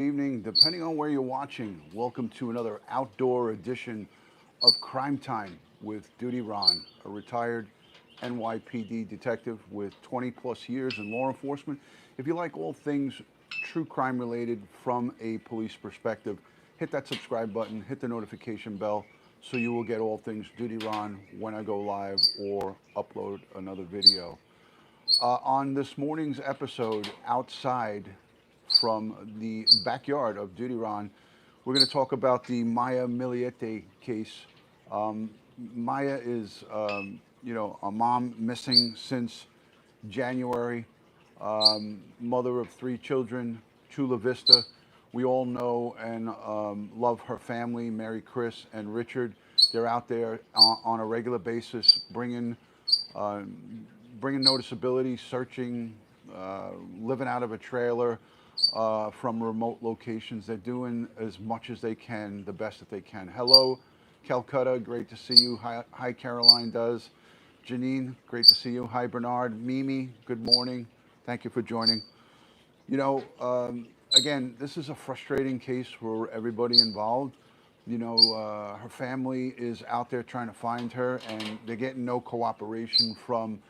Evening, depending on where you're watching. Welcome to another outdoor edition of Crime Time with DutyRon, a retired NYPD detective with 20 plus years in law enforcement. If you like all things true crime related from a police perspective, hit that subscribe button, hit the notification bell so you will get all things DutyRon when I go live or upload another video. On this morning's episode, outside from the backyard of DutyRon, we're going to talk about the Maya Millete case. Maya is, a mom missing since January, mother of 3 children, Chula, Vista. We all know and love her family, Mary, Chris, and Richard. They're out there on a regular basis uh, bringing noticeability, searching, living out of a trailer from remote locations. They're doing as much as they can, the best that they can. Hello, Calcutta, great to see you. Hi, Caroline does. Janine, great to see you. Hi, Bernard. Mimi, good morning. Thank you for joining. Again, this is a frustrating case for everybody involved. Her family is out there trying to find her, and they're getting no cooperation from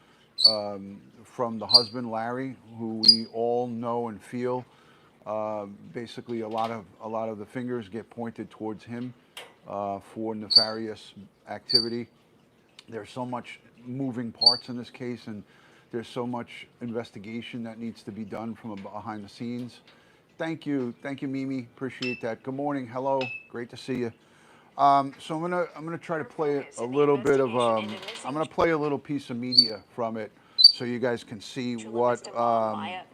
the husband, Larry, who we all know and feel. Basically, a lot of the fingers get pointed towards him for nefarious activity. There's so much moving parts in this case, and there's so much investigation that needs to be done from behind the scenes. Thank you, Mimi. Appreciate that. Good morning. Hello. Great to see you. So I'm gonna try to play a little bit of I'm gonna play a little piece of media from it so you guys can see what I'm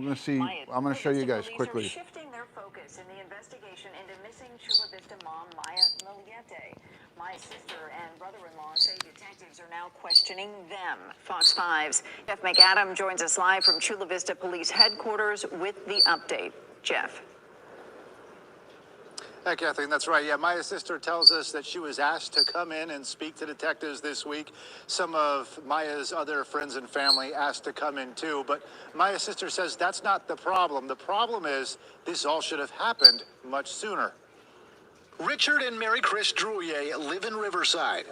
gonna see. I'm gonna show you guys quickly. Shifting their focus in the investigation into missing Chula Vista mom Maya Millete. Maya's sister and brother-in-law say detectives are now questioning them. Fox 5's Jeff McAdam joins us live from Chula Vista Police Headquarters with the update. Jeff. Hi, Kathleen, that's right. Yeah, Maya's sister tells us that she was asked to come in and speak to detectives this week. Some of Maya's other friends and family asked to come in too, but Maya's sister says that's not the problem. The problem is this all should have happened much sooner. Richard and Mary Chris Drouillet lived in Riverside.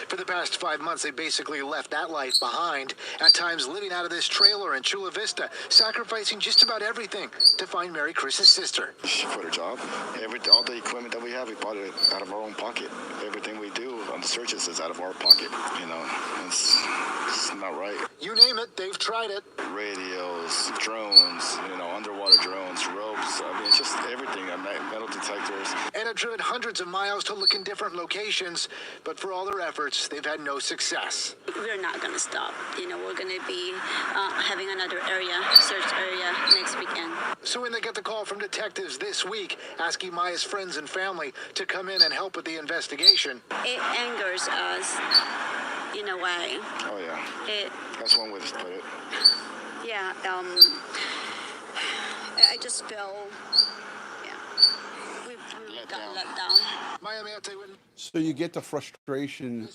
For the past 5 months, they basically left that life behind, at times living out of this trailer in Chula Vista, sacrificing just about everything to find Mary Chris's sister. She quit her job. All the equipment that we have, we bought it out of our own pocket. Everything we do on the searches is out of our pocket. It's not right. You name it, they've tried it. Radios, drones, underwater drones, ropes. It's just everything. Metal detectors. And have driven hundreds of miles to look in different locations, but for all their efforts, they've had no success. We're not going to stop. We're going to be having another search area next weekend. So when they get the call from detectives this week, asking Maya's friends and family to come in and help with the investigation. It angers us in a way. Oh, yeah. That's one way to put it. Yeah, I just feel, we got let down. So you get the frustration,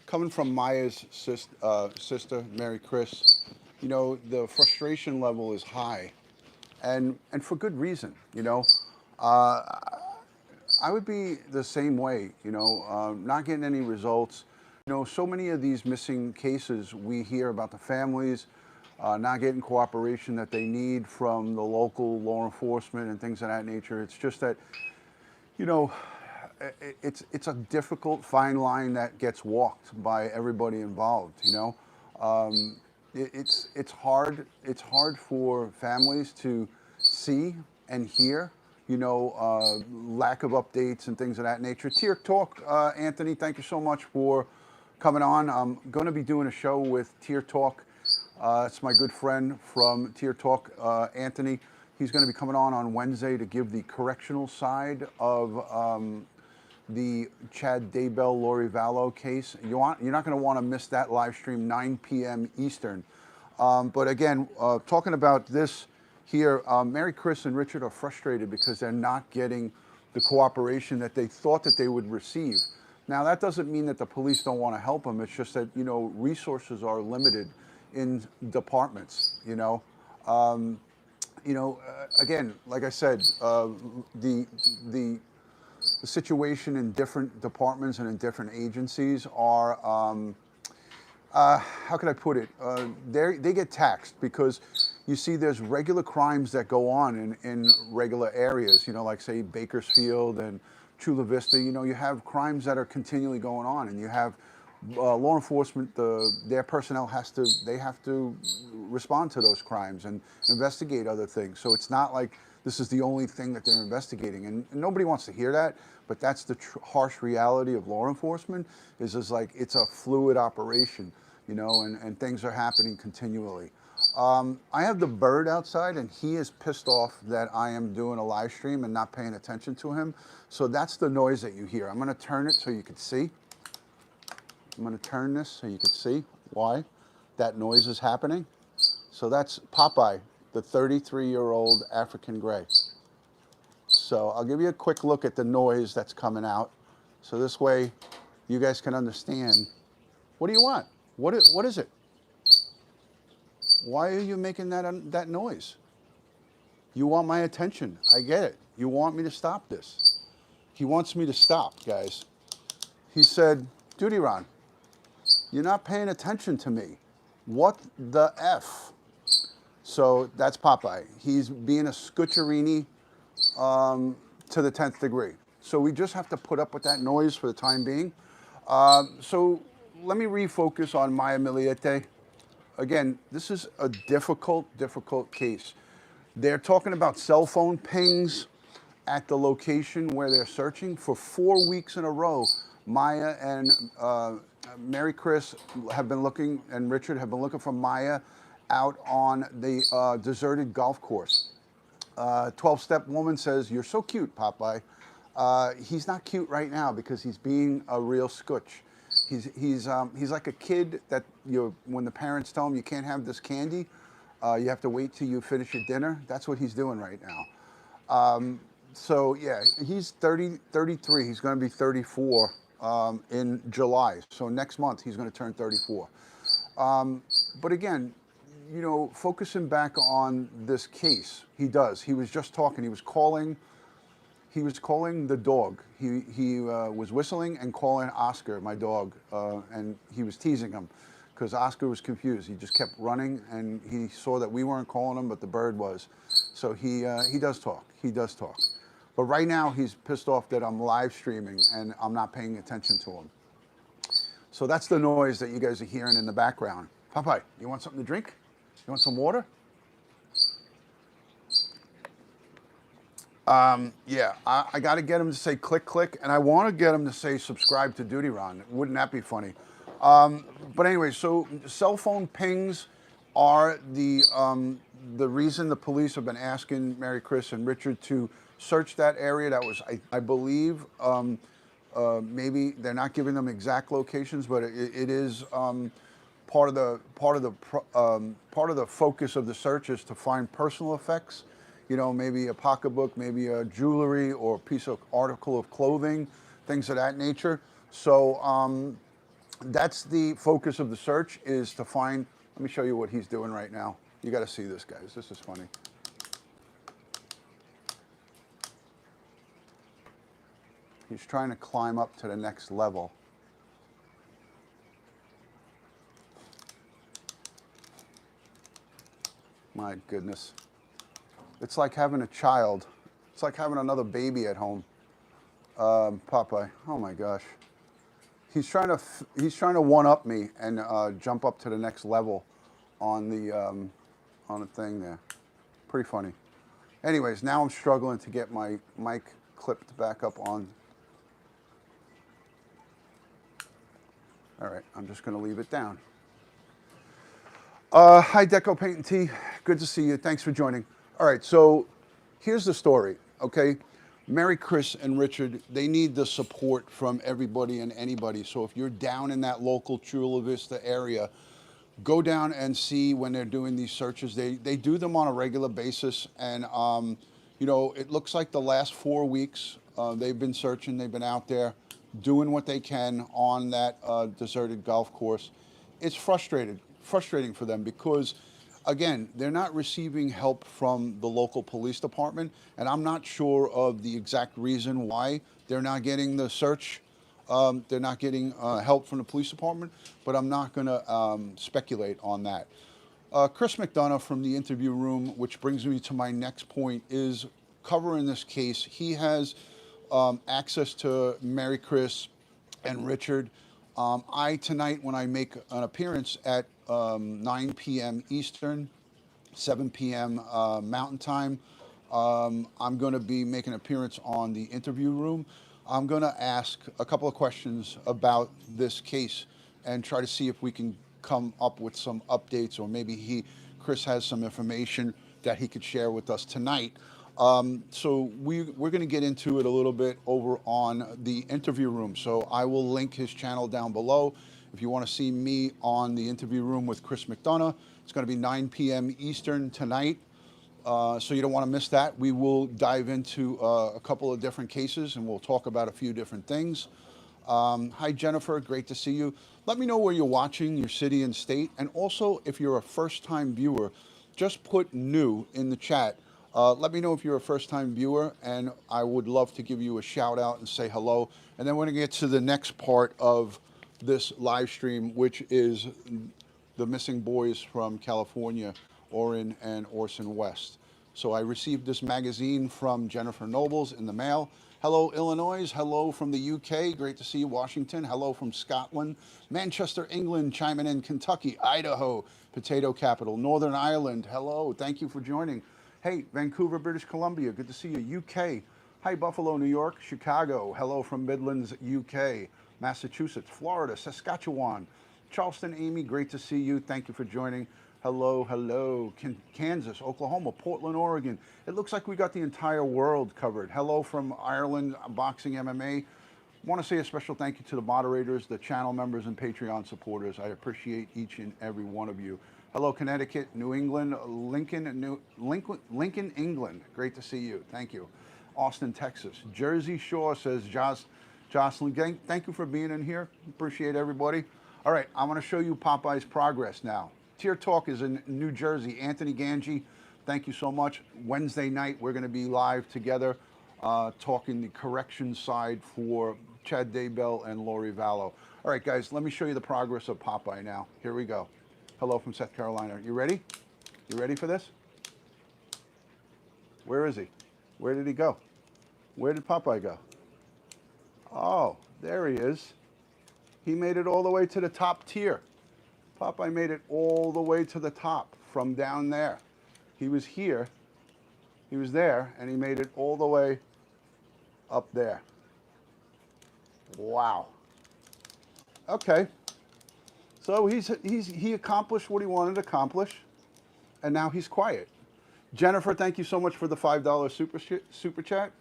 coming from Maya's sister, Mary Chris. The frustration level is high, and for good reason. I would be the same way. Not getting any results. So many of these missing cases, we hear about the families not getting cooperation that they need from the local law enforcement and things of that nature. It's just that, it's a difficult fine line that gets walked by everybody involved. It's hard. It's hard for families to see and hear. Lack of updates and things of that nature. Tier Talk, Anthony, thank you so much for coming on. I'm going to be doing a show with Tier Talk. It's my good friend from Tier Talk, Anthony. He's going to be coming on Wednesday to give the correctional side of the Chad Daybell, Lori Vallow case. You're not going to want to miss that live stream, 9 p.m. Eastern. But again, talking about this here, Mary Chris and Richard are frustrated because they're not getting the cooperation that they thought that they would receive. Now, that doesn't mean that the police don't want to help them. It's just that, resources are limited in departments, you know. Again, like I said, the situation in different departments and in different agencies are, how can I put it? They get taxed because you see there's regular crimes that go on in regular areas, you know, like say Bakersfield and Chula Vista. You know, you have crimes that are continually going on, and you have law enforcement, their personnel have to respond to those crimes and investigate other things. So it's not like this is the only thing that they're investigating, and nobody wants to hear that. But that's the harsh reality of law enforcement. Is like it's a fluid operation, you know, and things are happening continually. I have the bird outside, and he is pissed off that I am doing a live stream and not paying attention to him. So that's the noise that you hear. I'm going to turn it so you can see. I'm going to turn this so you can see why that noise is happening. So that's Popeye, the 33-year-old African gray. So I'll give you a quick look at the noise that's coming out. So this way you guys can understand. What do you want? What is it? Why are you making that noise? You want my attention. I get it. You want me to stop this. He wants me to stop, guys. He said, DutyRon, you're not paying attention to me. What the F? So that's Popeye. He's being a scutcherini to the 10th degree. So we just have to put up with that noise for the time being. So let me refocus on Maya Millete. Again, this is a difficult case. They're talking about cell phone pings at the location where they're searching. For 4 weeks in a row, Maya and Mary Chris have been looking, and Richard have been looking for Maya out on the deserted golf course. 12-step woman says, "You're so cute, Popeye." He's not cute right now because he's being a real scutch. He's like a kid that when the parents tell him you can't have this candy, you have to wait till you finish your dinner. That's what he's doing right now. So yeah, he's 33. He's going to be 34 in July. So next month he's going to turn 34. But again, you know, focusing back on this case, he does. He was just talking. He was calling the dog. He was whistling and calling Oscar, my dog, and he was teasing him because Oscar was confused. He just kept running, and he saw that we weren't calling him, but the bird was. So he does talk. He does talk. But right now he's pissed off that I'm live streaming and I'm not paying attention to him. So that's the noise that you guys are hearing in the background. Popeye, you want something to drink? You want some water? Yeah, I got to get him to say click, and I want to get him to say subscribe to DutyRon. Wouldn't that be funny? But anyway, so cell phone pings are the reason the police have been asking Mary Chris and Richard to search that area. That was, I believe, maybe they're not giving them exact locations, but it is part of the focus of the search is to find personal effects. You know, maybe a pocketbook, maybe a jewelry or a piece of article of clothing, things of that nature. So that's the focus of the search, is to find. Let me show you what he's doing right now. You got to see this, guys. This is funny. He's trying to climb up to the next level. My goodness. It's like having a child. It's like having another baby at home. Popeye, oh my gosh. He's trying to one-up me and jump up to the next level on the thing there. Pretty funny. Anyways, now I'm struggling to get my mic clipped back up on. All right, I'm just going to leave it down. Hi, Deco Paint and Tea. Good to see you. Thanks for joining. All right, so here's the story, okay? Mary Chris and Richard, they need the support from everybody and anybody. So if you're down in that local Chula Vista area, go down and see when they're doing these searches. They do them on a regular basis. And, you know, it looks like the last 4 weeks, they've been searching. They've been out there doing what they can on that deserted golf course. It's frustrating frustrating for them because, again, they're not receiving help from the local police department, and I'm not sure of the exact reason why they're not getting the search. They're not getting help from the police department, but I'm not going to speculate on that. Chris McDonough from the interview room, which brings me to my next point, is covering this case. He has access to Mary Chris and Richard. Tonight, when I make an appearance at 9 p.m. Eastern, 7 p.m. Mountain Time, I'm going to be making an appearance on the interview room. I'm going to ask a couple of questions about this case and try to see if we can come up with some updates, or maybe Chris has some information that he could share with us tonight. So we're going to get into it a little bit over on the interview room. So I will link his channel down below. If you want to see me on the interview room with Chris McDonough, it's going to be 9 p.m. Eastern tonight. So you don't want to miss that. We will dive into a couple of different cases, and we'll talk about a few different things. Hi, Jennifer. Great to see you. Let me know where you're watching, your city and state. And also, if you're a first-time viewer, just put new in the chat. Let me know if you're a first-time viewer, and I would love to give you a shout-out and say hello. And then we're going to get to the next part of this live stream, which is the missing boys from California, Orrin and Orson West. So I received this magazine from Jennifer Nobles in the mail. Hello, Illinois. Hello from the UK. Great to see you, Washington. Hello from Scotland. Manchester, England, chiming in. Kentucky, Idaho, potato capital. Northern Ireland. Hello. Thank you for joining. Hey, Vancouver, British Columbia. Good to see you. UK. Hi, Buffalo, New York. Chicago. Hello from Midlands, UK. Massachusetts, Florida, Saskatchewan. Charleston, Amy. Great to see you. Thank you for joining. Hello, hello. Kansas, Oklahoma, Portland, Oregon. It looks like we got the entire world covered. Hello from Ireland, Boxing MMA. Want to say a special thank you to the moderators, the channel members, and Patreon supporters. I appreciate each and every one of you. Hello, Connecticut, New England, Lincoln, England. Great to see you. Thank you. Austin, Texas. Jersey Shore, says Jocelyn. Gang, thank you for being in here. Appreciate everybody. All right, I'm going to show you Popeye's progress now. Tier Talk is in New Jersey. Anthony Ganji, thank you so much. Wednesday night, we're going to be live together talking the corrections side for Chad Daybell and Lori Vallow. All right, guys, let me show you the progress of Popeye now. Here we go. Hello from South Carolina. You ready? You ready for this? Where is he? Where did he go? Where did Popeye go? Oh, there he is. He made it all the way to the top tier. Popeye made it all the way to the top from down there. He was here, he was there, and he made it all the way up there. Wow. Okay. So he accomplished what he wanted to accomplish, and now he's quiet. Jennifer, thank you so much for the $5 super chat.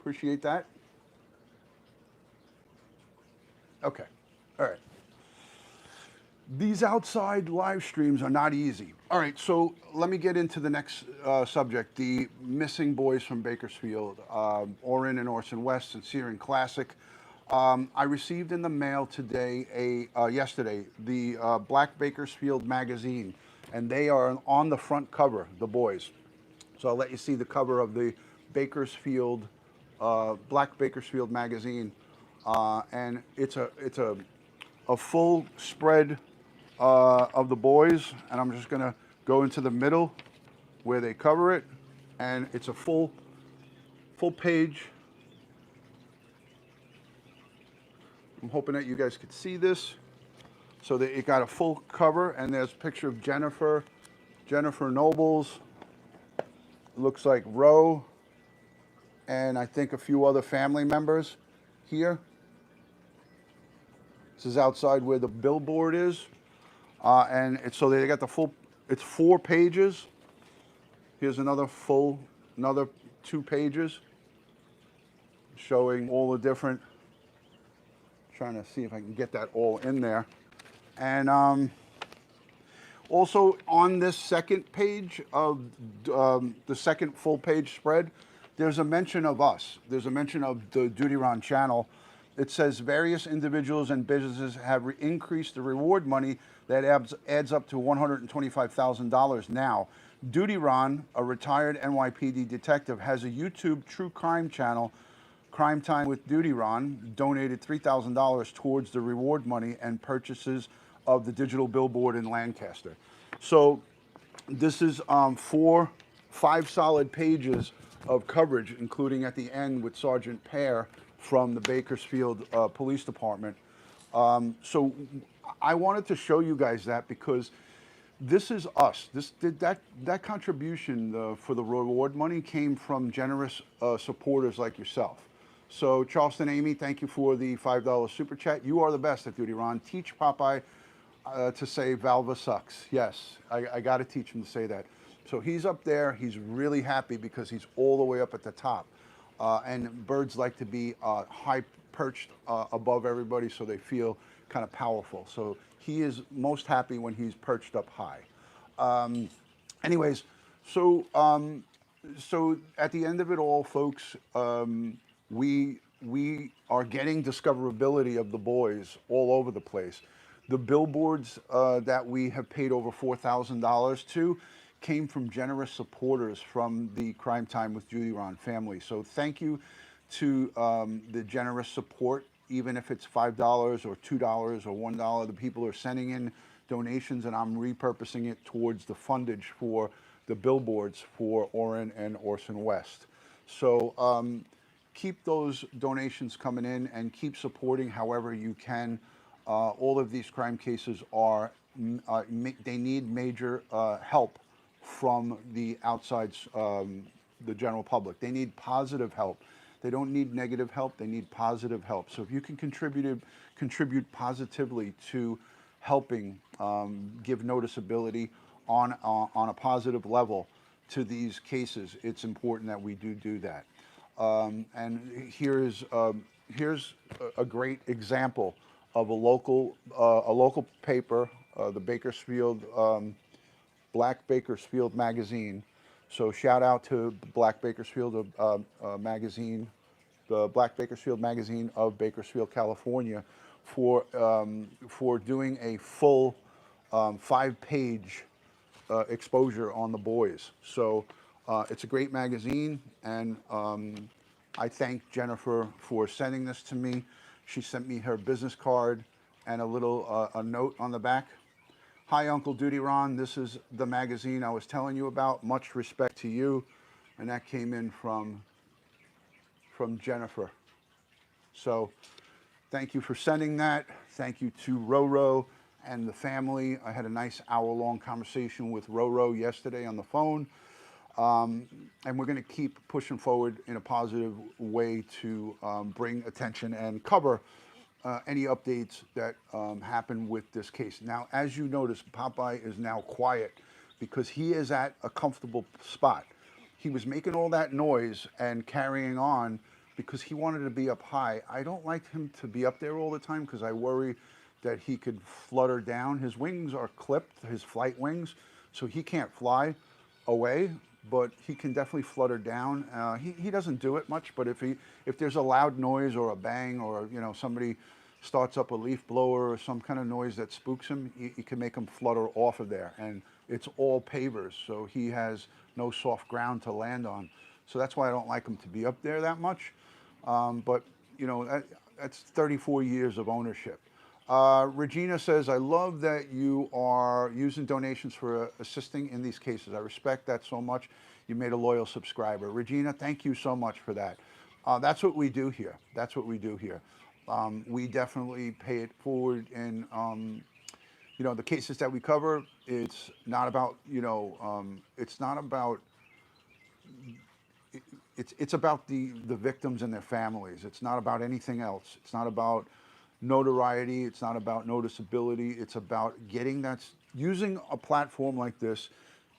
Appreciate that. Okay. All right. These outside live streams are not easy. All right, so let me get into the next subject, the missing boys from Bakersfield, Orrin and Orson West, Sincere and Classic. I received in the mail today, yesterday, the Black Bakersfield magazine, and they are on the front cover, the boys. So I'll let you see the cover of the Bakersfield, Black Bakersfield magazine, and it's a full spread of the boys, and I'm just gonna go into the middle where they cover it, and it's a full page. I'm hoping that you guys could see this. So that it got a full cover, and there's a picture of Jennifer Nobles. Looks like Roe, and I think a few other family members here. This is outside where the billboard is. So they got the full, it's 4 pages. Here's another 2 pages showing all the different, trying to see if I can get that all in there. And also on this second page of the second full page spread, there's a mention of us. There's a mention of the DutyRon channel. It says various individuals and businesses have increased the reward money That adds up to $125,000 now. DutyRon, a retired NYPD detective, has a YouTube true crime channel, Crime Time with DutyRon, donated $3,000 towards the reward money and purchases of the digital billboard in Lancaster. So this is 5 solid pages of coverage, including at the end with Sergeant Pear from the Bakersfield Police Department. So I wanted to show you guys that because this is us. That contribution for the reward money came from generous supporters like yourself. So Charleston Amy, thank you for the $5 super chat. You are the best at DutyRon. Teach Popeye to say Valva sucks. Yes, I got to teach him to say that. So he's up there. He's really happy because he's all the way up at the top. And birds like to be high perched above everybody so they feel kind of powerful. So he is most happy when he's perched up high. Anyways, so at the end of it all, folks, we are getting discoverability of the boys all over the place. The billboards that we have paid over $4,000 to came from generous supporters from the Crime Time with DutyRon family. So thank you to the generous support, even if it's $5 or $2 or $1. The people are sending in donations, and I'm repurposing it towards the fundage for the billboards for Orrin and Orson West. So keep those donations coming in and keep supporting however you can. All of these crime cases are, they need major help from the outside, the general public. They need positive help. They don't need negative help, they need positive help. So if you can contribute positively to helping give noticeability on a positive level to these cases, it's important that we do that. And here's a great example of a local paper, the Bakersfield, Black Bakersfield magazine. So shout out to Black Bakersfield magazine, the Black Bakersfield magazine of Bakersfield, California, for doing a full 5-page exposure on the boys. So it's a great magazine, and I thank Jennifer for sending this to me. She sent me her business card and a little a note on the back. Hi, Uncle DutyRon. This is the magazine I was telling you about. Much respect to you. And that came in from Jennifer. So thank you for sending that. Thank you to Roro and the family. I had a nice hour-long conversation with Roro yesterday on the phone. And we're going to keep pushing forward in a positive way to bring attention and cover any updates that happen with this case. Now, as you notice, Popeye is now quiet because he is at a comfortable spot. He was making all that noise and carrying on because he wanted to be up high. I don't like him to be up there all the time because I worry that he could flutter down. His wings are clipped, his flight wings, so he can't fly away, but he can definitely flutter down. He doesn't do it much, but if there's a loud noise or a bang, or somebody starts up a leaf blower or some kind of noise that spooks him, you can make him flutter off of there. And it's all pavers, so he has no soft ground to land on. So that's why I don't like him to be up there that much. But that's 34 years of ownership. Regina says, I love that you are using donations for assisting in these cases. I respect that so much. You made a loyal subscriber. Regina, thank you so much for that. That's what we do here. That's what we do here. We definitely pay it forward in, the cases that we cover. It's not about, it's not about, it's about the victims and their families. It's not about anything else. It's not about notoriety. It's not about noticeability. It's about using a platform like this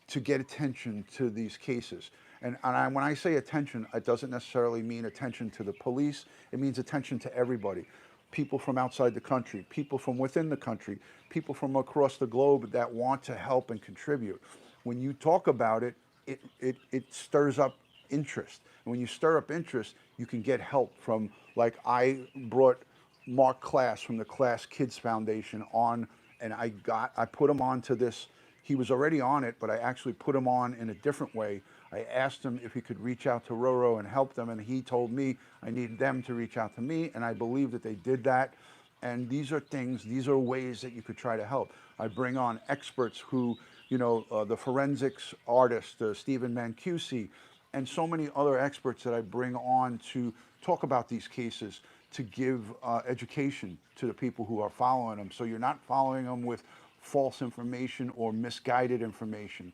to get attention to these cases. And when I say attention, it doesn't necessarily mean attention to the police. It means attention to everybody. People from outside the country, people from within the country, people from across the globe that want to help and contribute. When you talk about it, it stirs up interest. And when you stir up interest, you can get help from, like I brought Mark Class from the Class Kids Foundation on and I put him onto this. He was already on it, but I actually put him on in a different way. I asked him if he could reach out to Roro and help them, and he told me I needed them to reach out to me, and I believe that they did that. And these are things, these are ways that you could try to help. I bring on experts who, the forensics artist, Stephen Mancusi, and so many other experts that I bring on to talk about these cases, to give education to the people who are following them. So you're not following them with false information or misguided information.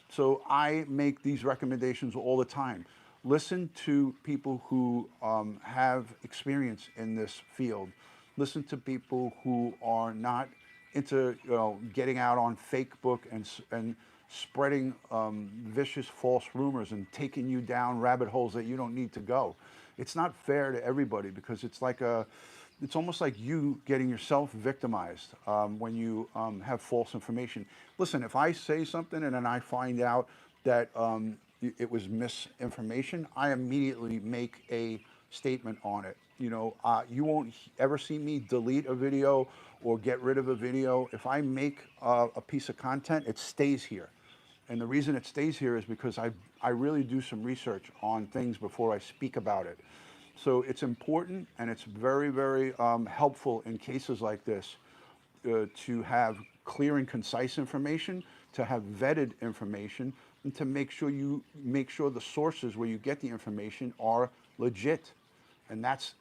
So I make these recommendations all the time. Listen to people who have experience in this field. Listen to people who are not into getting out on Facebook and spreading vicious false rumors and taking you down rabbit holes that you don't need to go. It's not fair to everybody, because it's almost like you getting yourself victimized when you have false information. Listen, if I say something and then I find out that it was misinformation, I immediately make a statement on it. You won't ever see me delete a video or get rid of a video. If I make a piece of content, it stays here. And the reason it stays here is because I really do some research on things before I speak about it. So it's important, and it's very, very helpful in cases like this to have clear and concise information, to have vetted information, and to make sure the sources where you get the information are legit. And that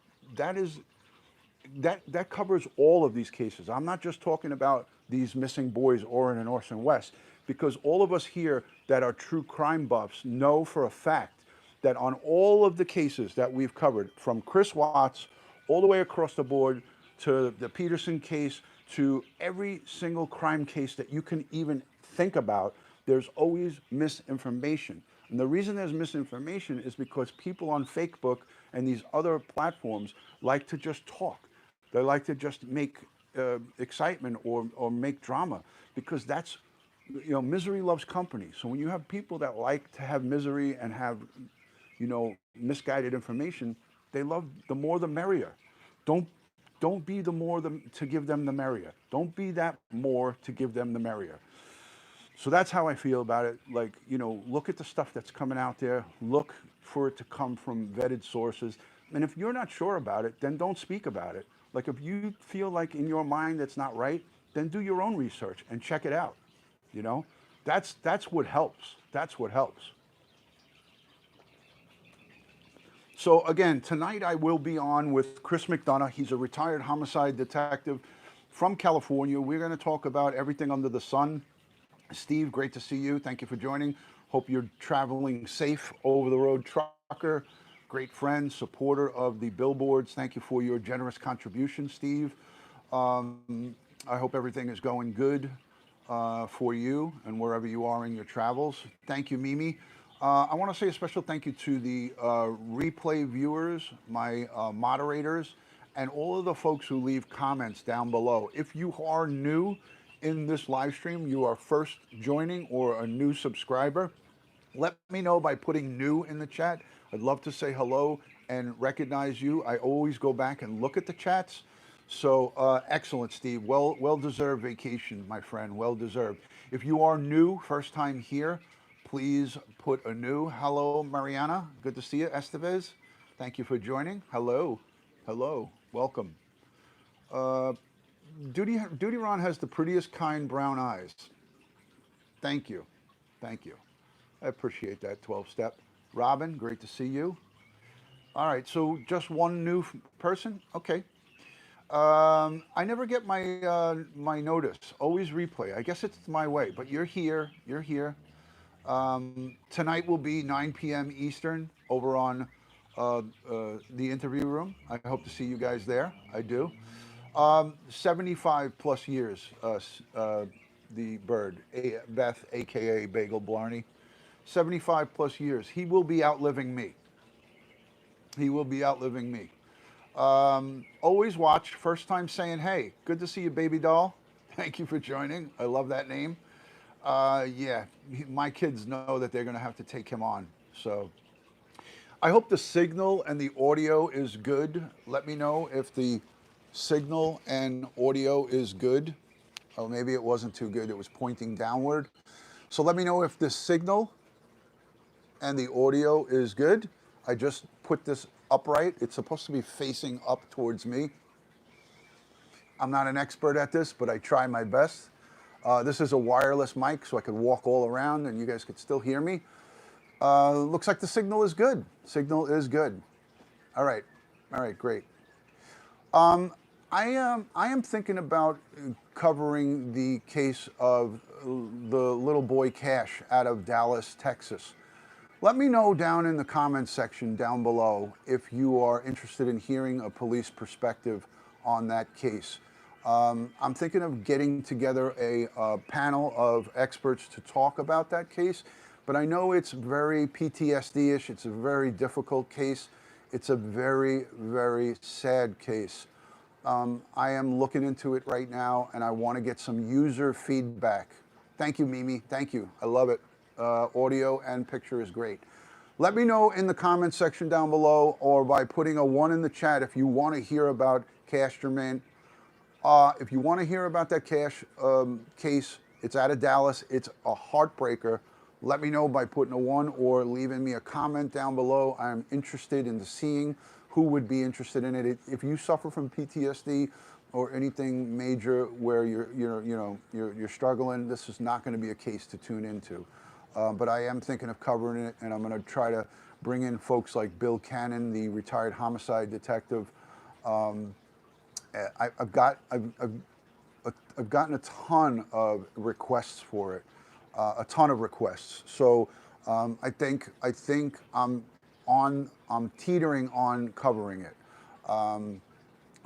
covers all of these cases. I'm not just talking about these missing boys, Orrin and Orson West, because all of us here that are true crime buffs know for a fact that on all of the cases that we've covered, from Chris Watts all the way across the board to the Peterson case, to every single crime case that you can even think about, there's always misinformation. And the reason there's misinformation is because people on Facebook and these other platforms like to just talk. They like to just make excitement or make drama, because that's, misery loves company. So when you have people that like to have misery and have, misguided information, they love the more the merrier. Don't be the more to give them the merrier. Don't be that more to give them the merrier. So that's how I feel about it. Like, look at the stuff that's coming out there. Look for it to come from vetted sources. And if you're not sure about it, then don't speak about it. Like, if you feel like in your mind that's not right, then do your own research and check it out. That's what helps. That's what helps. So again, tonight I will be on with Chris McDonough. He's a retired homicide detective from California. We're going to talk about everything under the sun. Steve, great to see you. Thank you for joining. Hope you're traveling safe over the road, trucker. Great friend, supporter of the billboards. Thank you for your generous contribution, Steve. I hope everything is going good for you and wherever you are in your travels. Thank you, Mimi. I want to say a special thank you to the replay viewers, my moderators, and all of the folks who leave comments down below. If you are new in this live stream, you are first joining or a new subscriber, let me know by putting new in the chat. I'd love to say hello and recognize you. I always go back and look at the chats. So excellent, Steve. Well-deserved vacation, my friend. Well-deserved. If you are new, first time here, please put a new. Hello, Mariana. Good to see you. Estevez, thank you for joining. Hello. Hello. Welcome. DutyRon has the prettiest kind brown eyes. Thank you. Thank you. I appreciate that, 12-step. Robin, great to see you. All right, so just one new person? Okay. I never get my my notice. Always replay. I guess it's my way, but you're here. You're here. Tonight will be 9 p.m. Eastern over on the interview room. I hope to see you guys there. I do. 75 plus years, the bird, Beth, AKA Bagel Blarney. 75 plus years. He will be outliving me. He will be outliving me. Always watch. First time saying, hey, good to see you, baby doll. Thank you for joining. I love that name. Yeah, my kids know that they're going to have to take him on. So I hope the signal and the audio is good. Let me know if the signal and audio is good. Oh, maybe it wasn't too good. It was pointing downward. So let me know if the signal and the audio is good. I just put this upright. It's supposed to be facing up towards me. I'm not an expert at this, but I try my best. This is a wireless mic, so I could walk all around and you guys could still hear me. Looks like the signal is good. Signal is good. All right, great. I am thinking about covering the case of the little boy Cash out of Dallas, Texas. Let me know down in the comments section down below if you are interested in hearing a police perspective on that case. I'm thinking of getting together a panel of experts to talk about that case, but I know it's very PTSD-ish. It's a very difficult case. It's a very, very sad case. I am looking into it right now, and I want to get some user feedback. Thank you, Mimi. Thank you. I love it. Audio and picture is great. Let me know in the comments section down below or by putting a 1 in the chat if you want to hear about Cash Germain. If you want to hear about that Cash case, it's out of Dallas. It's a heartbreaker. Let me know by putting a 1 or leaving me a comment down below. I'm interested in seeing who would be interested in it. If you suffer from PTSD or anything major where you're struggling, this is not going to be a case to tune into. But I am thinking of covering it, and I'm going to try to bring in folks like Bill Cannon, the retired homicide detective. I've gotten a ton of requests for it, a ton of requests. So I think I'm teetering on covering it.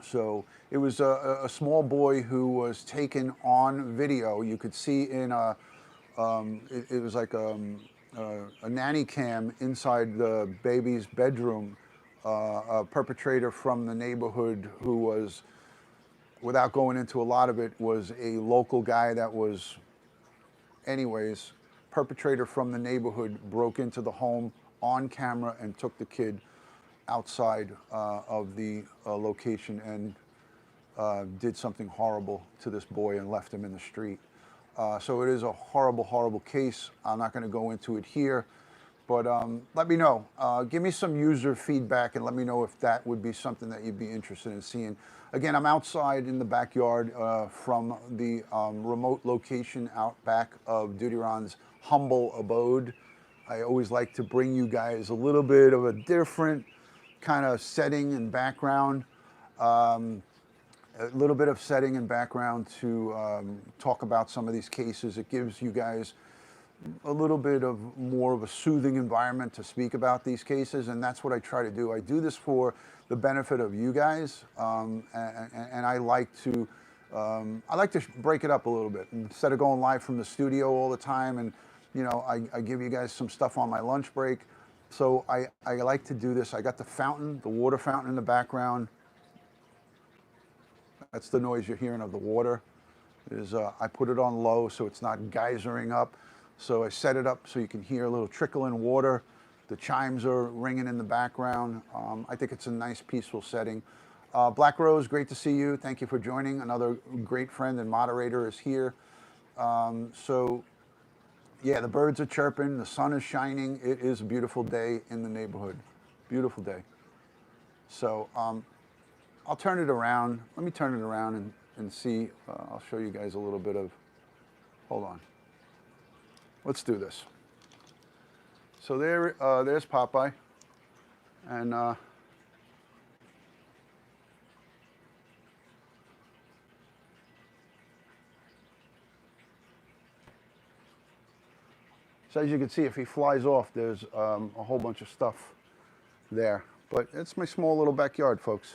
So it was a small boy who was taken on video. You could see in it was like a nanny cam inside the baby's bedroom. A perpetrator from the neighborhood who was, without going into a lot of it, was a local guy that was, anyways, perpetrator from the neighborhood broke into the home on camera and took the kid outside of the location and did something horrible to this boy and left him in the street. So it is a horrible, horrible case. I'm not going to go into it here, but let me know. Give me some user feedback and let me know if that would be something that you'd be interested in seeing. Again, I'm outside in the backyard from the remote location out back of DutyRon's humble abode. I always like to bring you guys a little bit of a different kind of setting and background. A little bit of setting and background to talk about some of these cases. It gives you guys a little bit of more of a soothing environment to speak about these cases, and that's what I try to do. I do this for the benefit of you guys, and I like to break it up a little bit. Instead of going live from the studio all the time, and I give you guys some stuff on my lunch break. So I like to do this. I got the fountain, the water fountain in the background. That's the noise you're hearing of the water. I put it on low so it's not geysering up. So I set it up so you can hear a little trickling water. The chimes are ringing in the background. I think it's a nice, peaceful setting. Black Rose, great to see you. Thank you for joining. Another great friend and moderator is here. So yeah, the birds are chirping. The sun is shining. It is a beautiful day in the neighborhood. Beautiful day. So I'll turn it around. Let me turn it around and see. I'll show you guys a little bit of, hold on. Let's do this. So there's Popeye. And so as you can see, if he flies off, there's a whole bunch of stuff there. But it's my small little backyard, folks.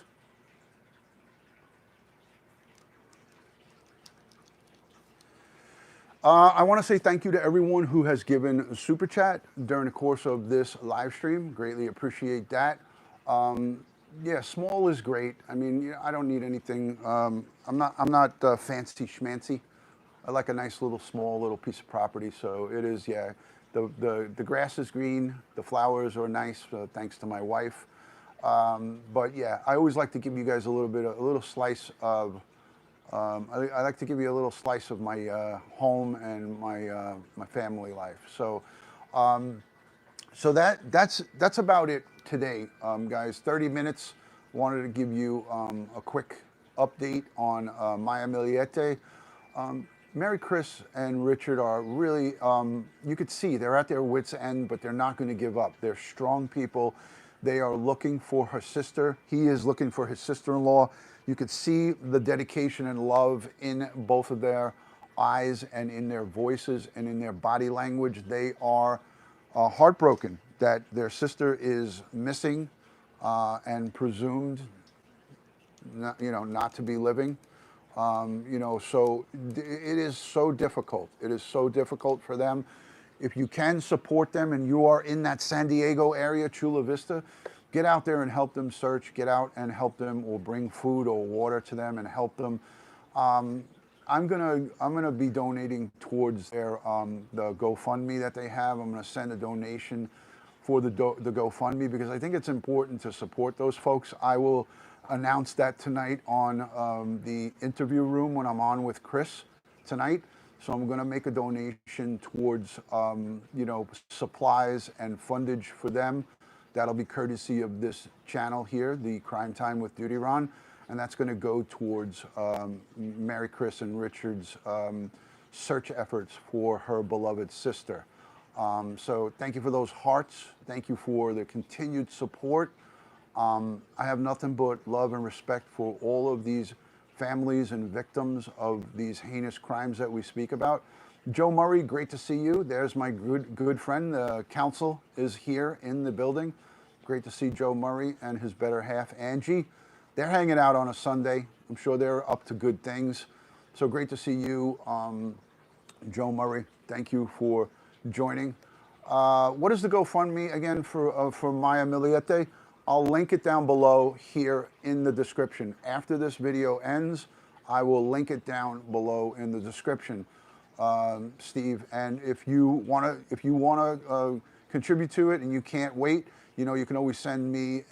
I want to say thank you to everyone who has given a super chat during the course of this live stream. Greatly appreciate that. Yeah, small is great. I mean, I don't need anything. I'm not fancy schmancy. I like a nice little small little piece of property. So it is, yeah. The grass is green. The flowers are nice, thanks to my wife. But yeah, I always like to give you guys a little slice of I like to give you a little slice of my home and my family life. So, that's about it today, guys. 30 minutes. Wanted to give you a quick update on Maya Millete. Mary Chris and Richard are really, you could see they're at their wits' end, but they're not going to give up. They're strong people. They are looking for her sister. He is looking for his sister-in-law. You could see the dedication and love in both of their eyes and in their voices and in their body language. They are heartbroken that their sister is missing and presumed not to be living. So it is so difficult. It is so difficult for them. If you can support them and you are in that San Diego area, Chula Vista, get out there and help them search. Get out and help them, or bring food or water to them and help them. I'm gonna be donating towards their the GoFundMe that they have. I'm gonna send a donation for the GoFundMe because I think it's important to support those folks. I will announce that tonight on the interview room when I'm on with Chris tonight. So I'm going to make a donation towards supplies and fundage for them. That'll be courtesy of this channel here, the Crime Time with DutyRon, and that's going to go towards Mary Chris and Richard's search efforts for her beloved sister. So thank you for those hearts. Thank you for the continued support. I have nothing but love and respect for all of these families and victims of these heinous crimes that we speak about. Joe Murray, great to see you. There's my good friend. The council is here in the building. Great to see Joe Murray and his better half, Angie. They're hanging out on a Sunday. I'm sure they're up to good things. So great to see you, Joe Murray. Thank you for joining. What is the GoFundMe again for Maya Millete? I'll link it down below here in the description. After this video ends, I will link it down below in the description, Steve. And if you wanna contribute to it and you can't wait, you can always send me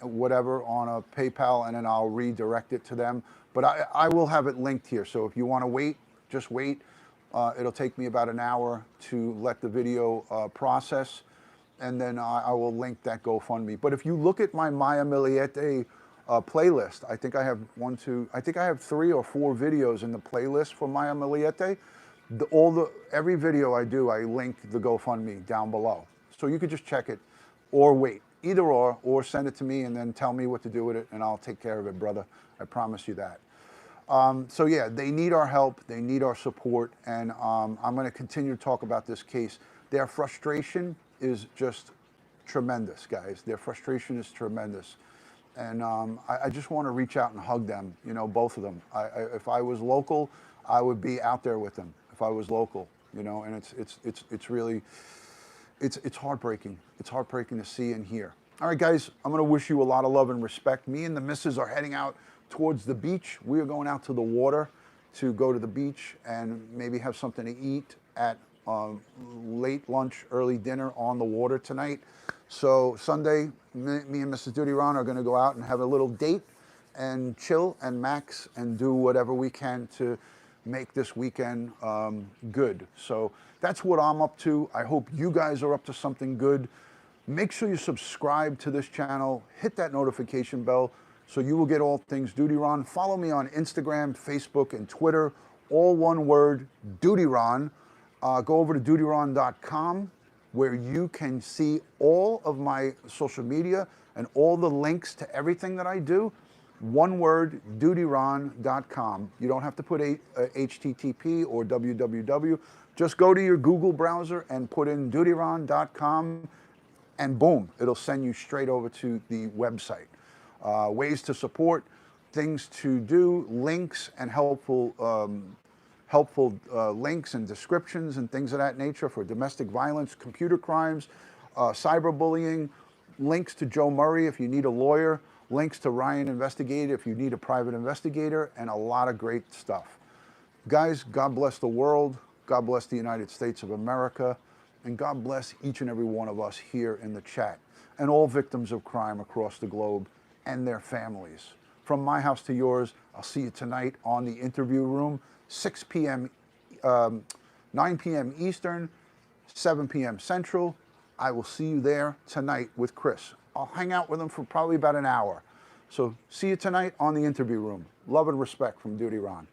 whatever on a PayPal, and then I'll redirect it to them. But I will have it linked here. So if you want to wait, just wait. It'll take me about an hour to let the video process. And then I will link that GoFundMe. But if you look at my Maya Millete playlist, I think I have I have 3 or 4 videos in the playlist for Maya Millete. Every video I do, I link the GoFundMe down below. So you could just check it or wait. Either or send it to me and then tell me what to do with it, and I'll take care of it, brother. I promise you that. So yeah, they need our help. They need our support. And I'm going to continue to talk about this case. Their frustration is just tremendous, guys. Their frustration is tremendous. And I just want to reach out and hug them, both of them. If I was local, I would be out there with them if I was local, and it's really, it's heartbreaking. It's heartbreaking to see and hear. All right, guys, I'm going to wish you a lot of love and respect. Me and the missus are heading out towards the beach. We are going out to the water to go to the beach and maybe have something to eat at late lunch, early dinner on the water tonight. So Sunday, me and Mrs. DutyRon are going to go out and have a little date and chill and max and do whatever we can to make this weekend good. So that's what I'm up to. I hope you guys are up to something good. Make sure you subscribe to this channel. Hit that notification bell so you will get all things DutyRon. Follow me on Instagram, Facebook, and Twitter. All one word, DutyRon. Go over to DutyRon.com where you can see all of my social media and all the links to everything that I do. One word, DutyRon.com. You don't have to put HTTP or www. Just go to your Google browser and put in DutyRon.com, and boom, it'll send you straight over to the website. Ways to support, things to do, links, and helpful links and descriptions and things of that nature for domestic violence, computer crimes, cyberbullying, links to Joe Murray if you need a lawyer, links to Ryan Investigator if you need a private investigator, and a lot of great stuff. Guys, God bless the world, God bless the United States of America, and God bless each and every one of us here in the chat, and all victims of crime across the globe and their families. From my house to yours, I'll see you tonight on the interview room, 6 p.m., 9 p.m. Eastern, 7 p.m. Central. I will see you there tonight with Chris. I'll hang out with him for probably about an hour. So see you tonight on the interview room. Love and respect from DutyRon.